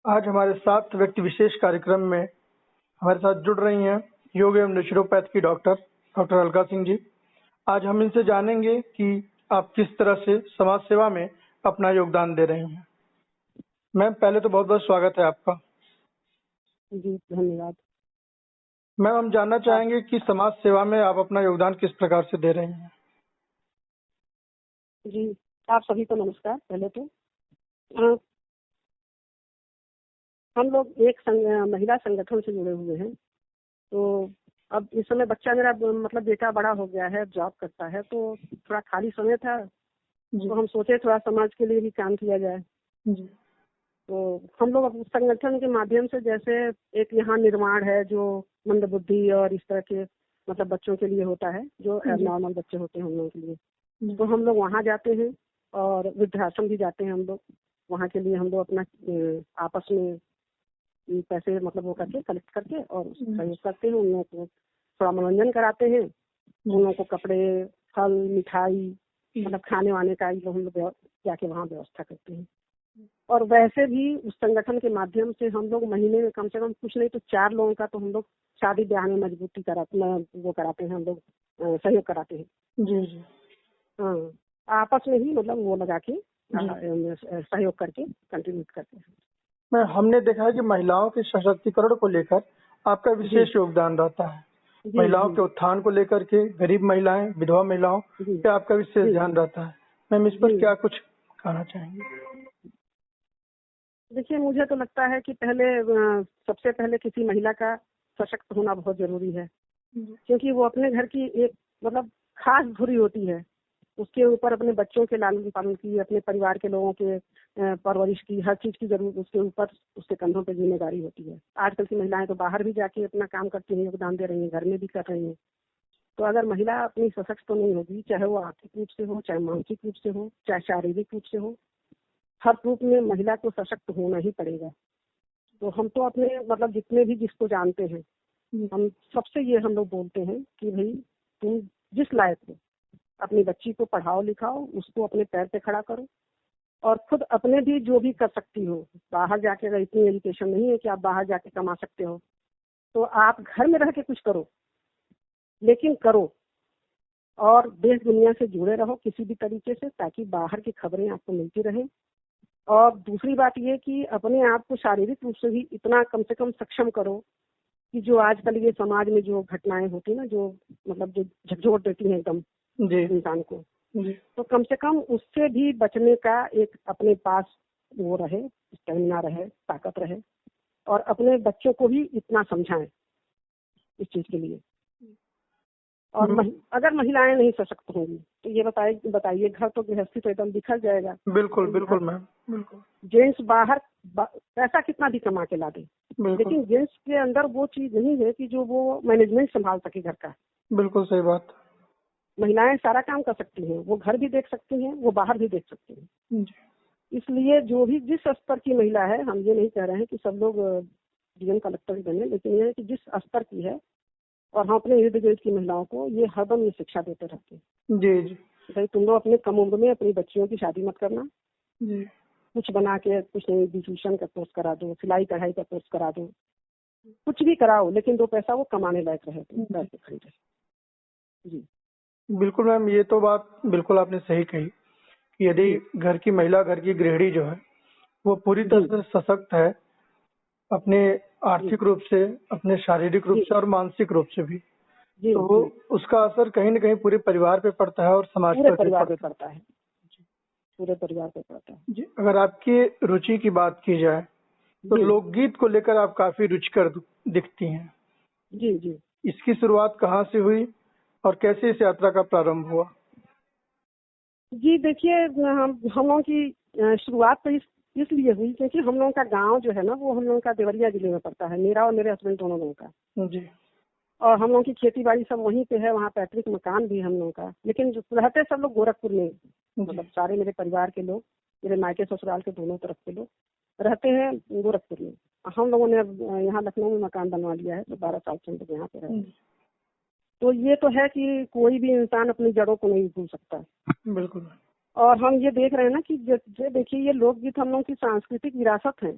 आज हमारे साथ व्यक्ति विशेष कार्यक्रम में हमारे साथ जुड़ रही हैं योग एवं नेचुरोपैथ की डॉक्टर अलका सिंह जी। आज हम इनसे जानेंगे कि आप किस तरह से समाज सेवा में अपना योगदान दे रही हैं। मैम, पहले तो बहुत बहुत स्वागत है आपका। जी धन्यवाद। मैम, हम जानना चाहेंगे कि समाज सेवा में आप अपना योगदान किस प्रकार से दे रही हैं। जी आप सभी को नमस्कार। पहले तो हम लोग एक महिला संगठन से जुड़े हुए हैं। तो अब इस समय बच्चा मेरा मतलब बेटा बड़ा हो गया है, जॉब करता है, तो थोड़ा खाली समय था तो हम सोचे थोड़ा समाज के लिए भी काम किया जाए। जी। तो हम लोग उस संगठन के माध्यम से, जैसे एक यहाँ निर्माण है जो मंदबुद्धि और इस तरह के मतलब बच्चों के लिए होता है, जो नॉर्मल बच्चे होते हैं हम लोगों के लिए, तो हम लोग वहाँ जाते हैं और वृद्धाश्रम भी जाते हैं हम लोग। वहाँ के लिए हम लोग अपना आपस में पैसे मतलब वो करके कलेक्ट करके और सहयोग करते हैं। उन लोगों को थोड़ा मनोरंजन कराते हैं, उन लोगों को कपड़े, फल, मिठाई मतलब खाने वाने का हम लोग जाके वहाँ व्यवस्था करते हैं। और वैसे भी उस संगठन के माध्यम से हम लोग महीने में कम से कम कुछ नहीं तो 4 लोगों का तो हम लोग शादी ब्याह में मजबूती कराते हैं, हम लोग सहयोग कराते हैं। जी जी। हाँ, आपस में ही मतलब वो लगा के सहयोग करके कंट्रीब्यूट करते हैं। मैं हमने देखा है कि महिलाओं के सशक्तिकरण को लेकर आपका विशेष योगदान रहता है। महिलाओं के उत्थान को लेकर के, गरीब महिलाएं, विधवा महिलाओं पे आपका विशेष ध्यान रहता है। मैम, इस पर क्या कुछ कहना चाहेंगे? देखिए, मुझे तो लगता है कि सबसे पहले किसी महिला का सशक्त होना बहुत जरूरी है, क्योंकि वो अपने घर की एक मतलब खास धुरी होती है। उसके ऊपर अपने बच्चों के लालन पालन की, अपने परिवार के लोगों के परवरिश की, हर चीज की जरूरत उसके ऊपर, उसके कंधों पे जिम्मेदारी होती है। आजकल की महिलाएं तो बाहर भी जाके अपना काम करती हैं, योगदान दे रही हैं, घर में भी कर रही हैं। तो अगर महिला अपनी सशक्त तो नहीं होगी, चाहे वो आर्थिक रूप से हो, चाहे मानसिक रूप से हो, चाहे शारीरिक रूप से हो, हर रूप में महिला को सशक्त होना ही पड़ेगा। तो हम तो अपने मतलब जितने भी जिसको जानते हैं, हम सबसे ये हम लोग बोलते हैं कि भाई तुम जिस लायक हो अपनी बच्ची को पढ़ाओ लिखाओ, उसको अपने पैर पे खड़ा करो, और खुद अपने भी जो भी कर सकती हो। बाहर जाके अगर इतनी एजुकेशन नहीं है कि आप बाहर जाके कमा सकते हो, तो आप घर में रह के कुछ करो, लेकिन करो। और देश दुनिया से जुड़े रहो किसी भी तरीके से, ताकि बाहर की खबरें आपको मिलती रहे। और दूसरी बात ये कि अपने आप को शारीरिक रूप से भी इतना कम से कम सक्षम करो कि जो आजकल ये समाज में जो घटनाएं होती है ना, जो मतलब जो झकझोर देती हैं एकदम इंसान को, तो कम से कम उससे भी बचने का एक अपने पास वो रहे, स्टेमिना रहे, ताकत रहे। और अपने बच्चों को भी इतना समझाएं इस चीज के लिए। और अगर महिलाएं नहीं सशक्त होंगी तो ये बताइए घर तो गृहस्थी तो एकदम बिखर जाएगा। बिल्कुल बिल्कुल मैम, बिल्कुल। जेंट्स बाहर पैसा कितना भी कमा के ला दे, लेकिन जेंट्स के अंदर वो चीज नहीं है कि जो वो मैनेजमेंट संभाल सके घर का। बिल्कुल सही बात। महिलाएं सारा काम कर सकती हैं, वो घर भी देख सकती हैं, वो बाहर भी देख सकती हैं। इसलिए जो भी जिस स्तर की महिला है, हम ये नहीं कह रहे हैं कि सब लोग डीएम कलेक्टर बने, लेकिन ये है कि जिस स्तर की है, और हम अपने इर्द गिर्द की महिलाओं को ये हरदम ये शिक्षा देते रहते हैं। जी जी। भाई तुम लोग अपने कम उम्र में अपनी बच्चियों की शादी मत करना। जी। कुछ बना के, कुछ नहीं, ब्यूटिशियन का कोर्स करा दो, सिलाई कढ़ाई का कोर्स करा दो, कुछ भी कराओ, लेकिन 2 पैसा वो कमाने लायक रहे तो पैसे खरीदे। जी बिल्कुल मैम, ये तो बात बिल्कुल आपने सही कही कि यदि घर की महिला, घर की गृहिणी जो है वो पूरी तरह से सशक्त है, अपने आर्थिक रूप से, अपने शारीरिक रूप से और मानसिक रूप से भी, तो उसका असर कहीं न कहीं पूरे परिवार पे पड़ता है और समाज पर भी पड़ता है। पूरे परिवार पे पड़ता है। जी। अगर आपकी रुचि की बात की जाए तो लोकगीत को लेकर आप काफी रुचिकर दिखती हैं। जी जी। इसकी शुरुआत कहाँ से हुई और कैसे इस यात्रा का प्रारंभ हुआ? जी देखिए, हम लोगों की शुरुआत तो इसलिए हुई क्योंकि हम लोगों का गांव जो है ना, वो हम लोगों का देवरिया जिले में पड़ता है, मेरा और मेरे हस्बैंड दोनों लोगों का। जी। और हम लोगों की खेती बाड़ी सब वहीं पे है, वहाँ पैतृक मकान भी हम लोगों का, लेकिन रहते सब लोग गोरखपुर में। मतलब सारे मेरे परिवार के लोग, मेरे मायके ससुराल के दोनों तरफ के लोग रहते हैं गोरखपुर में। हम लोगों ने यहाँ लखनऊ में मकान बनवा लिया है, तो 12 साल से हम लोग यहाँ पे रहते हैं। तो ये तो है कि कोई भी इंसान अपनी जड़ों को नहीं भूल सकता। बिल्कुल। और हम ये देख रहे हैं ना कि देखिए, ये लोकगीत हम लोगों की सांस्कृतिक विरासत है।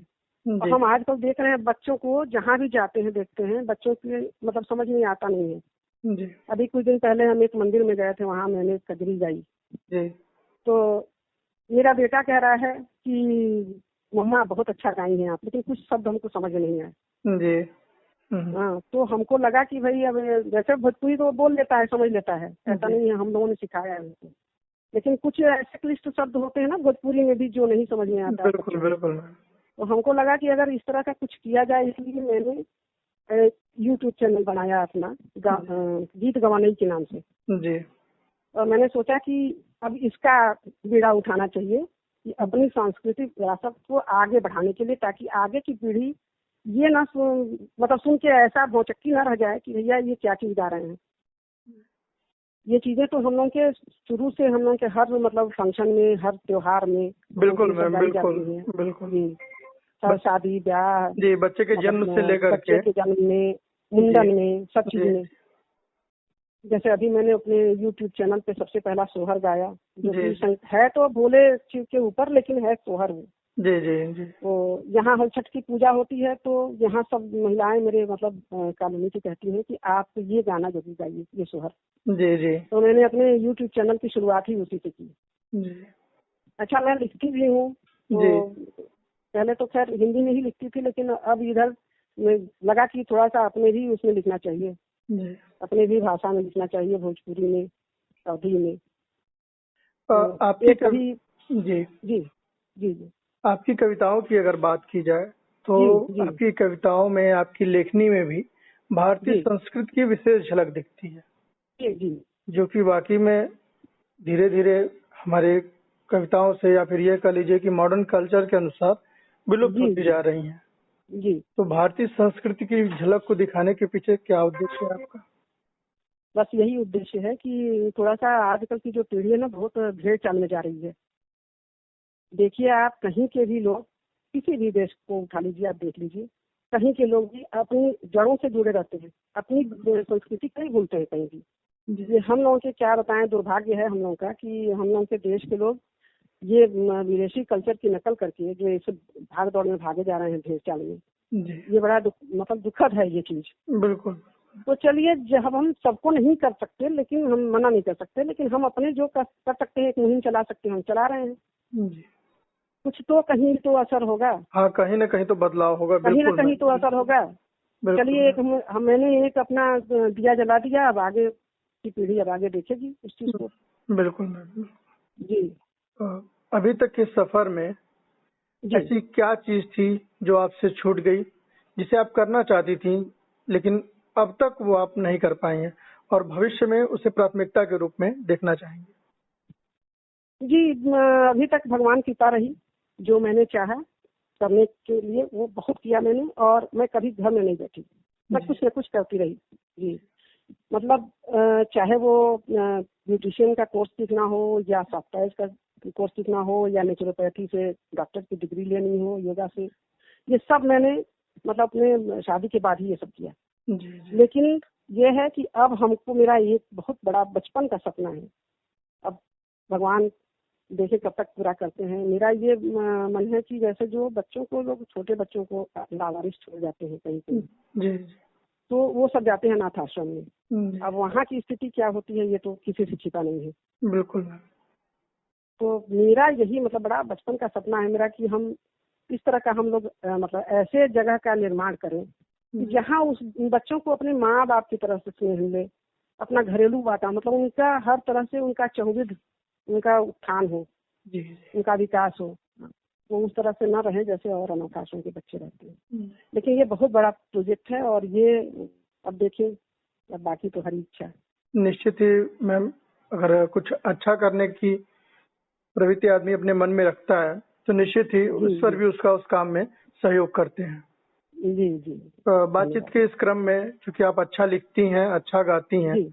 और हम आजकल देख रहे हैं बच्चों को, जहाँ भी जाते हैं देखते हैं बच्चों की मतलब समझ में आता नहीं है। जी अभी कुछ दिन पहले हम एक मंदिर में गए थे, वहाँ मैंने कजरी गाई। जी तो मेरा बेटा कह रहा है कि मम्मा बहुत अच्छा गाई हैं आप, लेकिन कुछ शब्द हमको समझ नहीं आए। जी। हाँ, तो हमको लगा कि भाई अब जैसे भोजपुरी तो वो बोल लेता है, समझ लेता है, ऐसा जी। नहीं है हम लोगों ने सिखाया है उनको, लेकिन कुछ ऐसे क्लिष्ट शब्द होते हैं ना भोजपुरी में भी जो नहीं समझ में आता है बिल्कुल बच्चों को। बिल्कुल मैम। तो हमको लगा कि अगर इस तरह का कुछ किया जाए, इसलिए मैंने यूट्यूब चैनल बनाया अपना गीत गवाने के नाम से। जी और मैंने सोचा कि अब इसका बीड़ा उठाना चाहिए कि अपनी सांस्कृतिक विरासत को आगे बढ़ाने के लिए, ताकि आगे की पीढ़ी ये ना मतलब सुन के ऐसा भौचक्की ना रह जाए कि भैया ये क्या चीज गा रहे हैं। ये चीजें तो हम लोग के शुरू से हम लोग के हर मतलब फंक्शन में, हर त्योहार में बिल्कुल मैम। गाई बिल्कुल जाती है बिल्कुल जी। हर शादी ब्याह, जी। बच्चे के जन्म से लेकर बच्चे के जन्म में, मुंडन में, सब चीज जी में। जैसे अभी मैंने अपने YouTube चैनल पे सबसे पहला सोहर गाया, जो जी कि है तो भोले शिव के ऊपर, लेकिन है सोहर वो। जी जी जी। तो यहाँ हर छठ की पूजा होती है, तो यहाँ सब महिलाएं मेरे मतलब कॉलोनी की कहती हैं कि आप ये गाना जरूर गाइए, ये सोहर। जी जी तो मैंने अपने YouTube चैनल की शुरुआत ही उसी से की। जी अच्छा, मैं लिखती भी हूँ, तो पहले तो खैर हिंदी में ही लिखती थी, लेकिन अब इधर लगा कि थोड़ा सा अपने भी उसमें लिखना चाहिए, जी। अपने भी भाषा में लिखना चाहिए, भोजपुरी में, अवधी में। आपकी एक कभी जी जी जी जी आपकी कविताओं की अगर बात की जाए तो जी जी आपकी कविताओं में, आपकी लेखनी में भी भारतीय जी संस्कृति की विशेष झलक दिखती है, जी जी जो कि वाकई में धीरे धीरे हमारे कविताओं से, या फिर ये कह लीजिए कि मॉडर्न कल्चर के अनुसार विलुप्त जी होती जी जा रही हैं। जी। तो भारतीय संस्कृति की झलक को दिखाने के पीछे क्या उद्देश्य है आपका? बस यही उद्देश्य है कि थोड़ा सा आजकल की जो पीढ़ी है ना, बहुत भेड़ चाल में जा रही है। देखिए, आप कहीं के भी लोग, किसी भी देश को उठा लीजिए, आप देख लीजिए, कहीं के लोग भी अपनी जड़ों से जुड़े रहते हैं, अपनी संस्कृति नहीं भूलते हैं कहीं भी। ये हम लोगों के क्या बताएं, दुर्भाग्य है हम लोगों का कि हम लोगों के देश के लोग ये विदेशी कल्चर की नकल करके जो इस भाग दौड़ में भागे जा रहे हैं भेड़ चाल में। जी ये बड़ा मतलब दुखद है ये चीज। बिल्कुल। तो चलिए, जब हम सबको नहीं कर सकते, लेकिन हम मना नहीं कर सकते, लेकिन हम अपने जो कर सकते हैं, एक मुहिम चला सकते हैं, हम चला रहे हैं। जी कुछ तो कहीं तो असर होगा, हाँ, कहीं ना कहीं तो बदलाव होगा। कहीं ना बिल्कुल कहीं तो असर होगा। बिल्कुल चलिए, एक मैंने एक अपना दिया जला दिया, अब आगे की पीढ़ी अब आगे देखेगी उस चीज को। बिल्कुल मैम। जी अभी तक के सफर में जी। ऐसी क्या चीज थी जो आपसे छूट गई, जिसे आप करना चाहती थी लेकिन अब तक वो आप नहीं कर पाई हैं, और भविष्य में उसे प्राथमिकता के रूप में देखना चाहेंगे? जी, अभी तक भगवान की कृपा रही, जो मैंने चाहा करने के लिए वो बहुत किया मैंने, और मैं कभी घर में नहीं बैठी, मैं कुछ न कुछ करती रही। जी, मतलब चाहे वो ब्यूटिशियन का कोर्स सीखना हो, या सॉफ्टवेयर का कोर्स सीखना हो, या नेचुरोपैथी से डॉक्टर की डिग्री लेनी हो, योगा से, ये सब मैंने मतलब अपने शादी के बाद ही ये सब किया। जी लेकिन ये है कि अब हमको, मेरा एक बहुत बड़ा बचपन का सपना है, अब भगवान देखे कब तक पूरा करते हैं। मेरा ये मन है कि जैसे जो बच्चों को, लोग छोटे बच्चों को लावारिस छोड़ जाते हैं कहीं कहीं, जी तो वो सब जाते हैं अनाथ आश्रम में। जी। अब वहाँ की स्थिति क्या होती है ये तो किसी से छिपा नहीं है। बिल्कुल मैम। तो मेरा यही मतलब बड़ा बचपन का सपना है मेरा कि हम इस तरह का, हम लोग मतलब ऐसे जगह का निर्माण करें कि जहाँ उस बच्चों को अपने माँ बाप की तरफ से स्नेह मिले, अपना घरेलू वातावरण, मतलब उनका हर तरह से उनका चहुविध, उनका उत्थान हो, जी उनका विकास हो। वो उस तरह से न रहे जैसे और अनाथ आश्रम के बच्चे रहते हैं। लेकिन ये बहुत बड़ा प्रोजेक्ट है, और ये अब देखिए, अब बाकी तो हरी इच्छा है। निश्चित ही मैम, अगर कुछ अच्छा करने की प्रवृत्ति आदमी अपने मन में रखता है तो निश्चित ही ईश्वर भी उसका उस काम में सहयोग करते हैं। जी जी। बातचीत के इस क्रम में, चूंकि आप अच्छा लिखती हैं, अच्छा गाती हैं, जी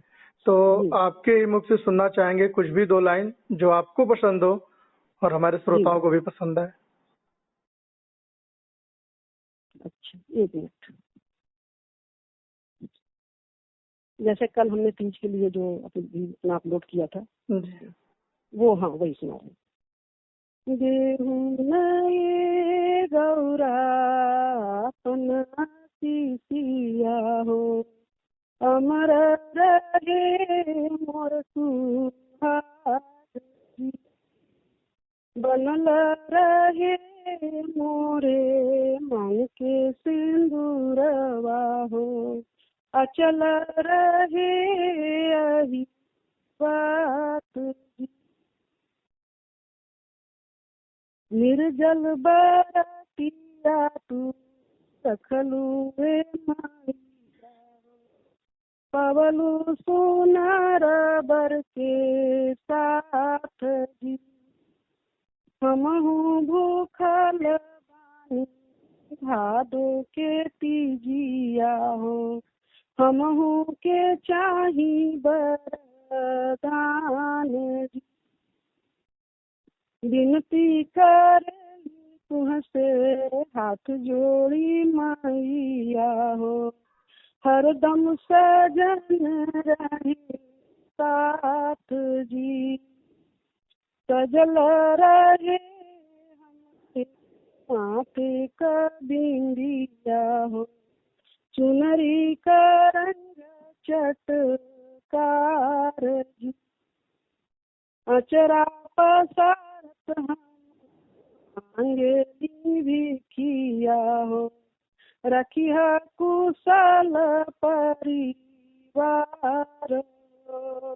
तो जी आपके ही मुख से सुनना चाहेंगे कुछ भी दो लाइन जो आपको पसंद हो और हमारे श्रोताओं को भी पसंद आए। अच्छा, एक मिनट। जैसे कल हमने तीज के लिए जो अपना अपलोड किया था, जी वो, हाँ, वही सुना रहे। गेहूं नए गौरा सीसिया हो, अमर रहे मोर सुहाग जी, बनल रहे मोरे मांग के सिंदूरवा हो, अचल रहे यही बात जी, निर्जल बरतिया तू रखलू रे माई, पवलू सुनार बर के साथ जी, हमहू भूखल बानी भादो के तीजिया हो, हमहू के चाही बरदान जी, विनती करेली तुहसे हाथ जोड़ी मैया हो, हरदम सजन रहे साथ जी, सजल रहे हमारे माथे का बिंदिया हो, चुनरी का रंग चटकार जी, अचरा पसारत हम अंगेली भी किया हो, रखिया कुशल परिवार हो,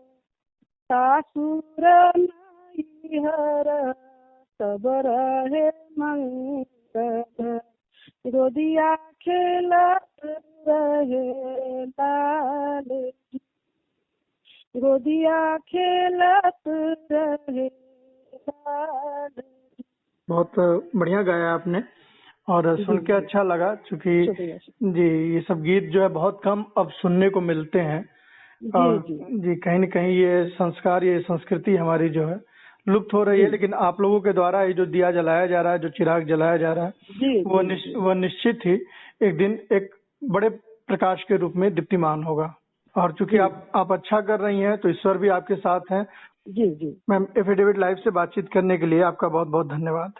सासुर नैहर सब रहे मंगल, गोदिया खेलत रहे लाल जी, गोदिया खेलत रहे लाल जी। बहुत बढ़िया गाया आपने और सुन के अच्छा लगा, क्योंकि जी ये सब गीत जो है बहुत कम अब सुनने को मिलते हैं और जी कहीं न कहीं ये संस्कार, ये संस्कृति हमारी जो है लुप्त हो रही है, लेकिन आप लोगों के द्वारा ये जो दिया जलाया जा रहा है, जो चिराग जलाया जा रहा है, वो निश्चित ही एक दिन एक बड़े प्रकाश के रूप में दीप्तिमान होगा। और चूंकि आप अच्छा कर रही हैं तो ईश्वर भी आपके साथ हैं। जी जी मैम, एफिडेविट लाइव से बातचीत करने के लिए आपका बहुत बहुत धन्यवाद।